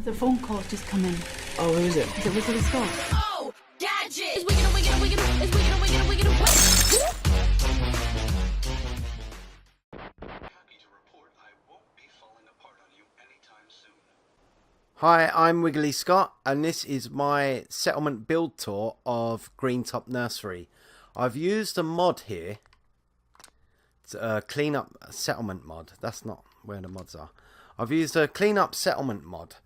The phone call's just come in. Oh, who is it? Is it Wiggly Scott? Oh, gadget! It's wiggin'. Happy to report I won't be falling apart on you anytime soon. Hi, I'm Wiggly Scott, and this is my settlement build tour of Green Top Nursery. I've used a mod here, clean up settlement mod. That's not where the mods are. I've used a clean up settlement mod,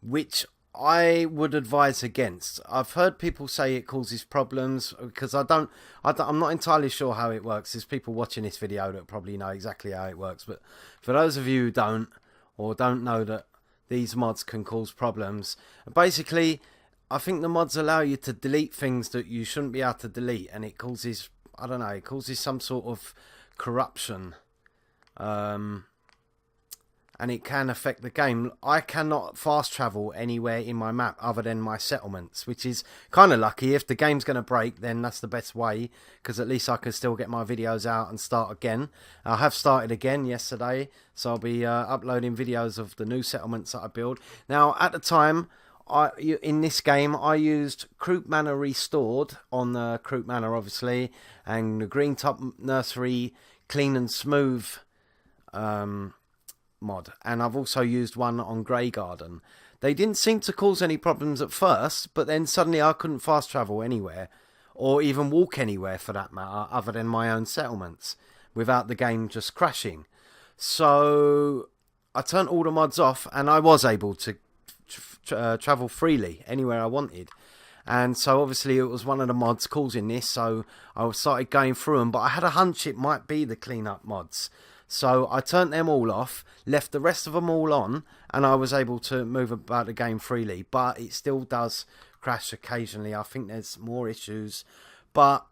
which I would advise against. I've heard people say it causes problems because I'm not entirely sure how it works. There's people watching this video that probably know exactly how it works, but for those of you who don't know that these mods can cause problems, basically I think the mods allow you to delete things that you shouldn't be able to delete, and it causes, I don't know, it causes some sort of corruption, and it can affect the game. I cannot fast travel anywhere in my map other than my settlements, which is kind of lucky. If the game's going to break, then that's the best way, because at least I can still get my videos out and start again. I have started again yesterday, so I'll be uploading videos of the new settlements that I build. Now, at the time, in this game, I used Croup Manor Restored on the Croup Manor, obviously, and the Green Top Nursery Clean and Smooth mod, and I've also used one on Grey Garden. They didn't seem to cause any problems at first, but then suddenly I couldn't fast travel anywhere, or even walk anywhere for that matter, other than my own settlements, without the game just crashing. So I turned all the mods off, and I was able to travel freely anywhere I wanted. And so obviously it was one of the mods causing this, so I started going through them, but I had a hunch it might be the cleanup mods. So I turned them all off, left the rest of them all on, and I was able to move about the game freely. But it still does crash occasionally. I think there's more issues. But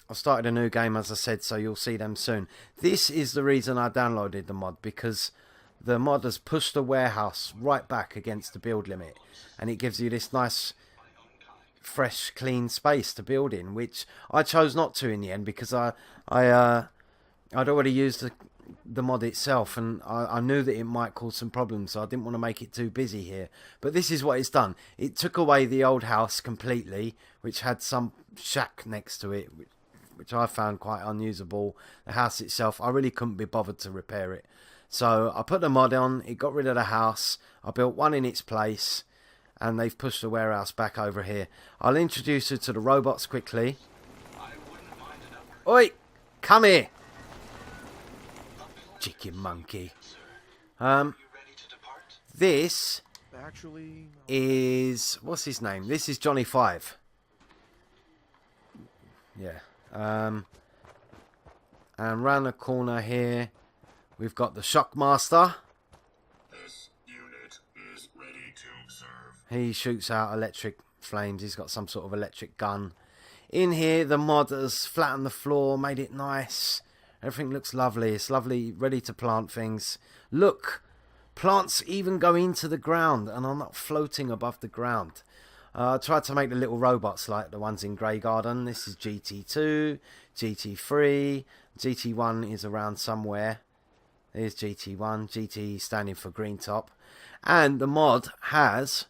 I've started a new game, as I said, so you'll see them soon. This is the reason I downloaded the mod, because the mod has pushed the warehouse right back against the build limit. And it gives you this nice, fresh, clean space to build in, which I chose not to in the end, because I'd already used the mod itself, and I knew that it might cause some problems, so I didn't want to make it too busy here. But this is what it's done. It took away the old house completely, which had some shack next to it, which I found quite unusable. The house itself, I really couldn't be bothered to repair it. So I put the mod on, it got rid of the house, I built one in its place, and they've pushed the warehouse back over here. I'll introduce you to the robots quickly. Oi! Come here! Chicken monkey. This is, what's his name? This is Johnny 5. Yeah. And round the corner here, we've got the Shockmaster. This unit is ready to serve. He shoots out electric flames. He's got some sort of electric gun. In here, the mod has flattened the floor, made it nice. Everything looks lovely. It's lovely, ready to plant things. Look, plants even go into the ground and are not floating above the ground. I tried to make the little robots like the ones in Grey Garden. This is GT2, GT3, GT1 is around somewhere. There's GT1, GT standing for Green Top. And the mod has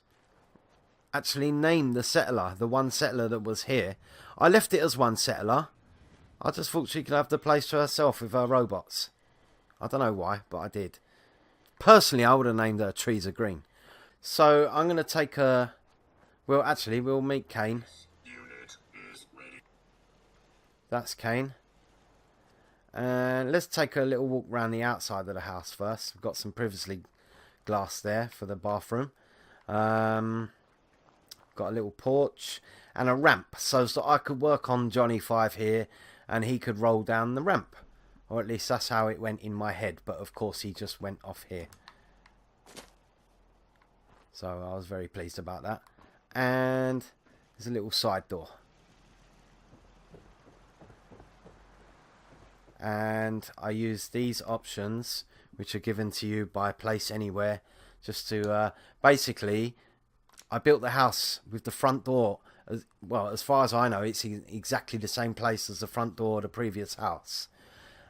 actually named the settler, the one settler that was here. I left it as one settler. I just thought she could have the place to herself with her robots. I don't know why, but I did. Personally, I would have named her Trees Are Green. So I'm going to take her. Well, actually, we'll meet Kane. Unit is ready. That's Kane. And let's take a little walk around the outside of the house first. We've got some privacy glass there for the bathroom. Got a little porch and a ramp so that I could work on Johnny 5 here, and he could roll down the ramp. Or at least that's how it went in my head. But of course he just went off here. So I was very pleased about that. And there's a little side door. And I use these options, which are given to you by Place Anywhere, just to basically, I built the house with the front door. Well, as far as I know, it's exactly the same place as the front door of the previous house.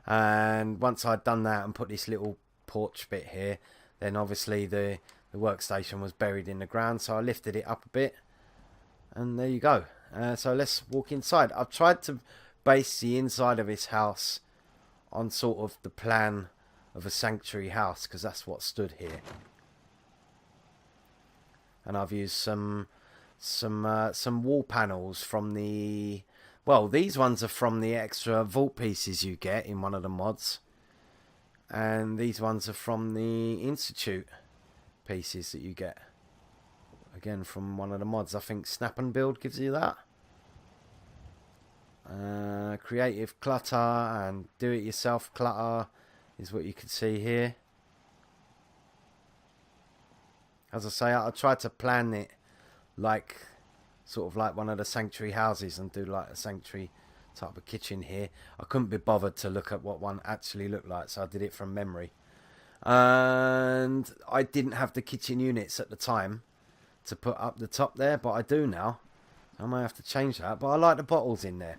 And once I'd done that and put this little porch bit here, then obviously the the workstation was buried in the ground, so I lifted it up a bit, and there you go. So let's walk inside. I've tried to base the inside of this house on sort of the plan of a sanctuary house, because that's what stood here. And I've used some wall panels from the... Well, these ones are from the extra vault pieces you get in one of the mods. And these ones are from the Institute pieces that you get. Again, from one of the mods. I think Snap and Build gives you that. Creative clutter and do-it-yourself clutter is what you can see here. As I say, I tried to plan it like sort of like one of the sanctuary houses and do like a sanctuary type of kitchen here. I couldn't be bothered to look at what one actually looked like, so I did it from memory. And I didn't have the kitchen units at the time to put up the top there, but I do now. I may have to change that, but I like the bottles in there.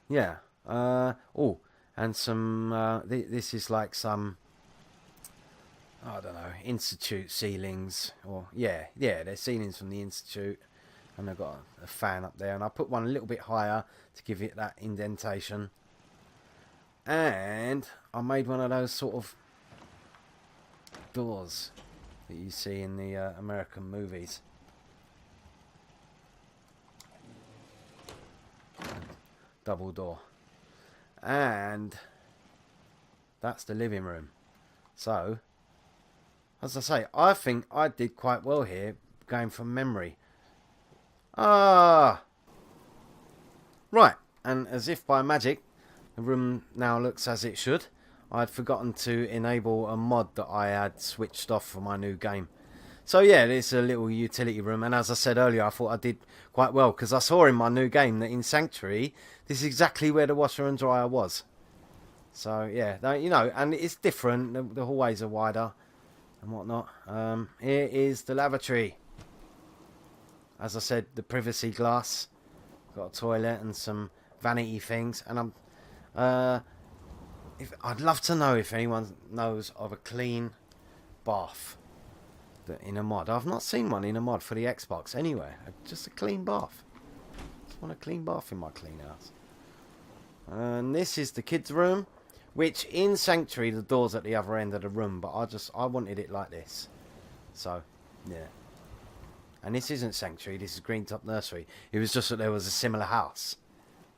Yeah. Oh, and some... this is like some... I don't know, Institute ceilings, or yeah, they're ceilings from the Institute, and I've got a fan up there, and I put one a little bit higher to give it that indentation, and I made one of those sort of doors that you see in the American movies. Double door, and that's the living room. So, as I say, I think I did quite well here, going from memory. Right, and as if by magic, the room now looks as it should. I'd forgotten to enable a mod that I had switched off for my new game. So yeah, it's a little utility room, and as I said earlier, I thought I did quite well, because I saw in my new game that in Sanctuary, this is exactly where the washer and dryer was. So yeah, you know, and it's different, the hallways are wider and whatnot. Here is the lavatory. As I said, the privacy glass. Got a toilet and some vanity things. And I'd love to know if anyone knows of a clean bath in a mod. I've not seen one in a mod for the Xbox anywhere. Just a clean bath. Just want a clean bath in my clean house. And this is the kids' room. Which in Sanctuary the door's at the other end of the room, but I wanted it like this. So, yeah. And this isn't Sanctuary, this is Green Top Nursery. It was just that there was a similar house.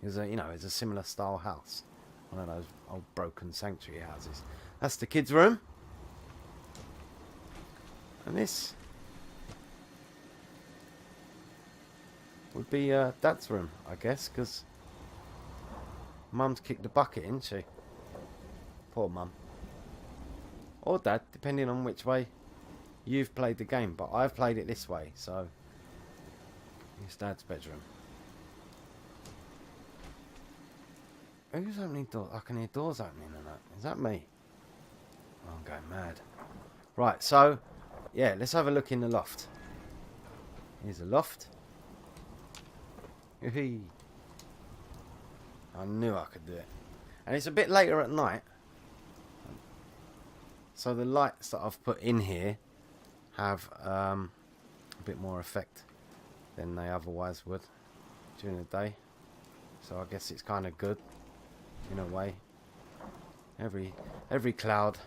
It was it's a similar style house. One of those old broken Sanctuary houses. That's the kids' room. And this would be Dad's room, I guess, because Mum's kicked the bucket, isn't she? Poor Mum. Or Dad, depending on which way you've played the game. But I've played it this way, so it's Dad's bedroom. Who's opening doors? I can hear doors opening and that. Is that me? Oh, I'm going mad. Right, so, yeah, let's have a look in the loft. Here's the loft. I knew I could do it. And it's a bit later at night. So the lights that I've put in here have a bit more effect than they otherwise would during the day. So I guess it's kind of good in a way. Every cloud.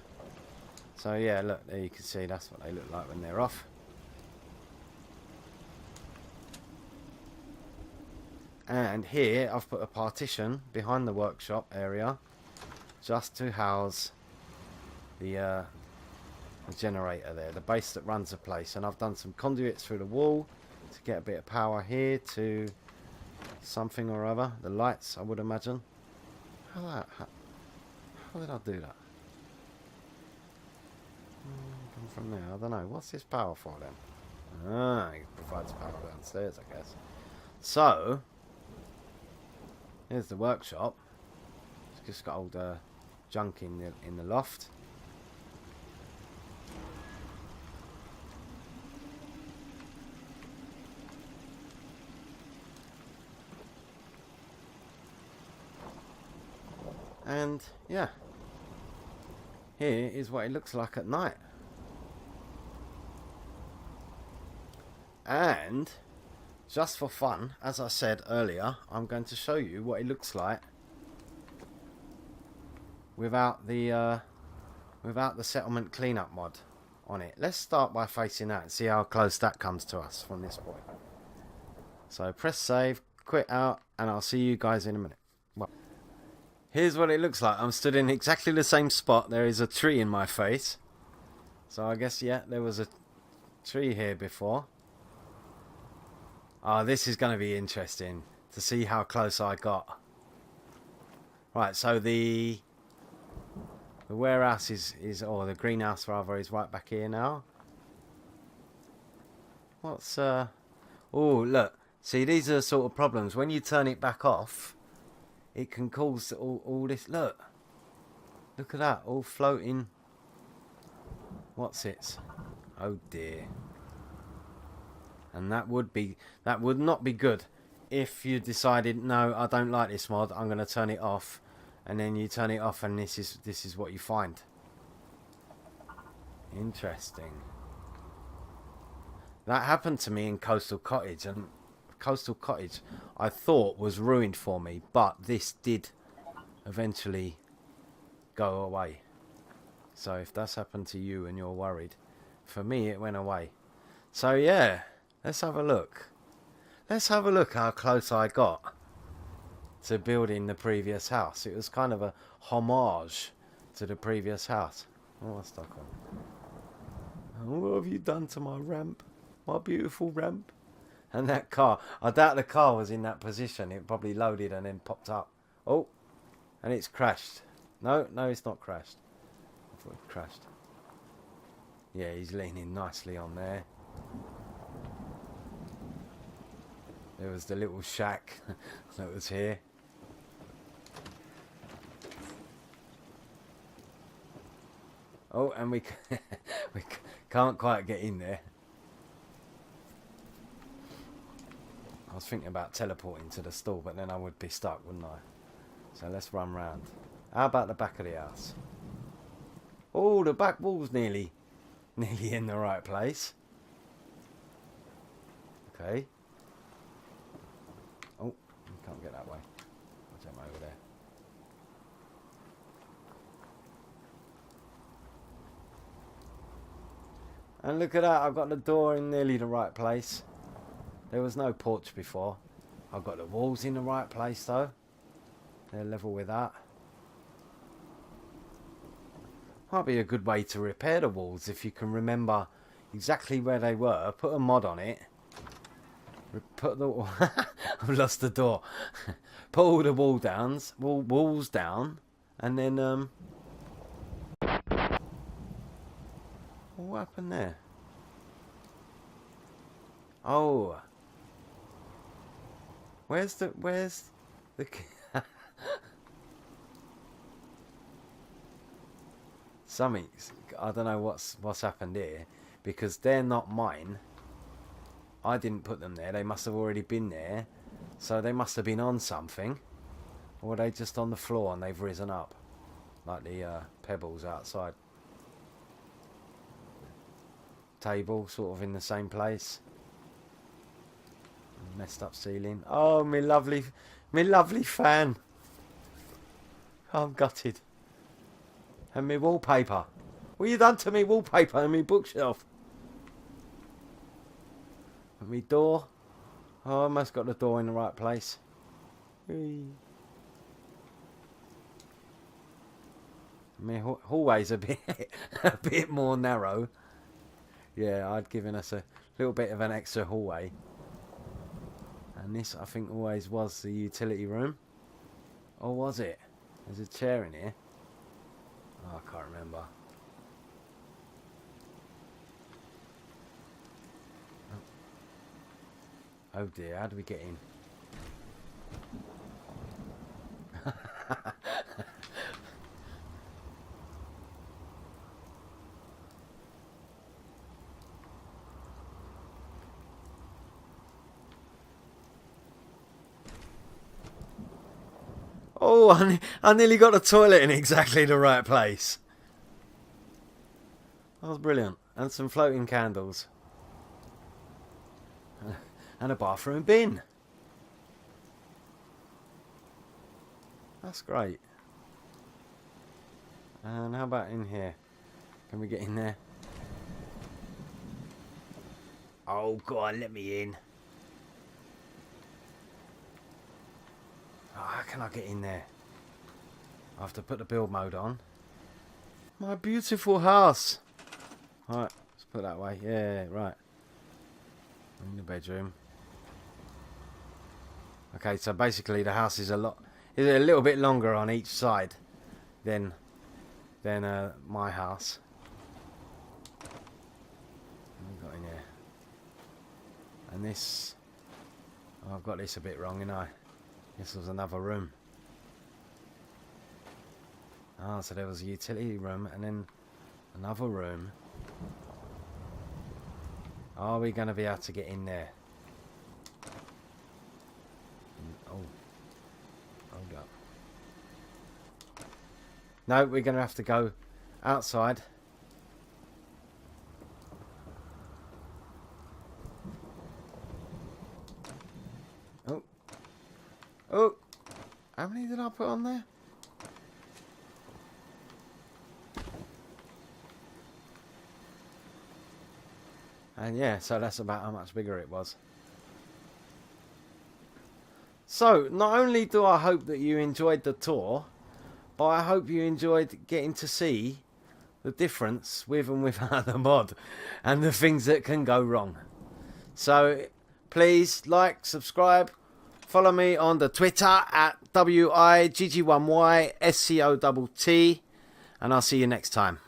So yeah, look, there you can see that's what they look like when they're off. And here I've put a partition behind the workshop area just to house the generator there, the base that runs the place. And I've done some conduits through the wall to get a bit of power here to something or other. The lights, I would imagine. How did I do that? Come from there, I don't know. What's this power for then? It provides power downstairs, I guess. So here's the workshop. It's just got old junk in the loft. And yeah, here is what it looks like at night. And just for fun, as I said earlier, I'm going to show you what it looks like without the settlement cleanup mod on it. Let's start by facing that and see how close that comes to us from this point. So press save, quit out, and I'll see you guys in a minute. Well, here's what it looks like. I'm stood in exactly the same spot. There is a tree in my face. So I guess, yeah, there was a tree here before. Oh, this is going to be interesting to see how close I got. Right, so the warehouse is, or the greenhouse rather, is right back here now. What's, oh, look. See, these are the sort of problems. When you turn it back off, it can cause all this. Look at that, all floating. What's it? Oh dear. And that would not be good if you decided, no, I don't like this mod, I'm going to turn it off, and then you turn it off and this is what you find. Interesting. That happened to me in Coastal Cottage, and Coastal Cottage I thought was ruined for me, but this did eventually go away. So if that's happened to you and you're worried, for me it went away. So yeah, let's have a look. Let's have a look how close I got to building the previous house. It was kind of a homage to the previous house. Oh, I'm stuck on. What have you done to my ramp? My beautiful ramp? And that car, I doubt the car was in that position. It probably loaded and then popped up. Oh, and it's crashed. No, it's not crashed. I thought it crashed. Yeah, he's leaning nicely on there. There was the little shack that was here. Oh, and we can't quite get in there. I was thinking about teleporting to the stall, but then I would be stuck, wouldn't I? So let's run round. How about the back of the house? Oh, the back wall's nearly in the right place. Okay. Oh, you can't get that way. I'll jump over there. And look at that, I've got the door in nearly the right place. There was no porch before. I've got the walls in the right place though. They're level with that. Might be a good way to repair the walls if you can remember exactly where they were. Put a mod on it. Put the I've lost the door. Put all the walls down, and then what happened there? Oh, where's the something, I don't know what's happened here, because they're not mine. I didn't put them there. They must have already been there, so they must have been on something, or were they just on the floor and they've risen up like the pebbles outside? Table sort of in the same place. Messed up ceiling. Oh, me lovely fan. I'm gutted. And me wallpaper. What you done to me wallpaper and me bookshelf? And me door. Oh, I almost got the door in the right place. Whee. My hallway's a bit more narrow. Yeah, I'd given us a little bit of an extra hallway. And this, I think, always was the utility room. Or was it? There's a chair in here. Oh, I can't remember. Oh dear, how do we get in? Oh, I nearly got the toilet in exactly the right place. That was brilliant. And some floating candles. And a bathroom bin. That's great. And how about in here? Can we get in there? Oh, go on, let me in. Oh, how can I get in there? I have to put the build mode on. My beautiful house. Right, let's put it that way. Yeah, right. In the bedroom. Okay, so basically the house is a little bit longer on each side than my house. What have we got in here? And this, oh, I've got this a bit wrong, I. This was another room. Ah, so there was a utility room and then another room. Are we going to be able to get in there? Oh, hold up. No, we're going to have to go outside. Oh. Oh. How many did I put on there? And yeah, so that's about how much bigger it was. So, not only do I hope that you enjoyed the tour, but I hope you enjoyed getting to see the difference with and without the mod and the things that can go wrong. So, please like, subscribe, follow me on the Twitter at WIGG1YSCOTT, and I'll see you next time.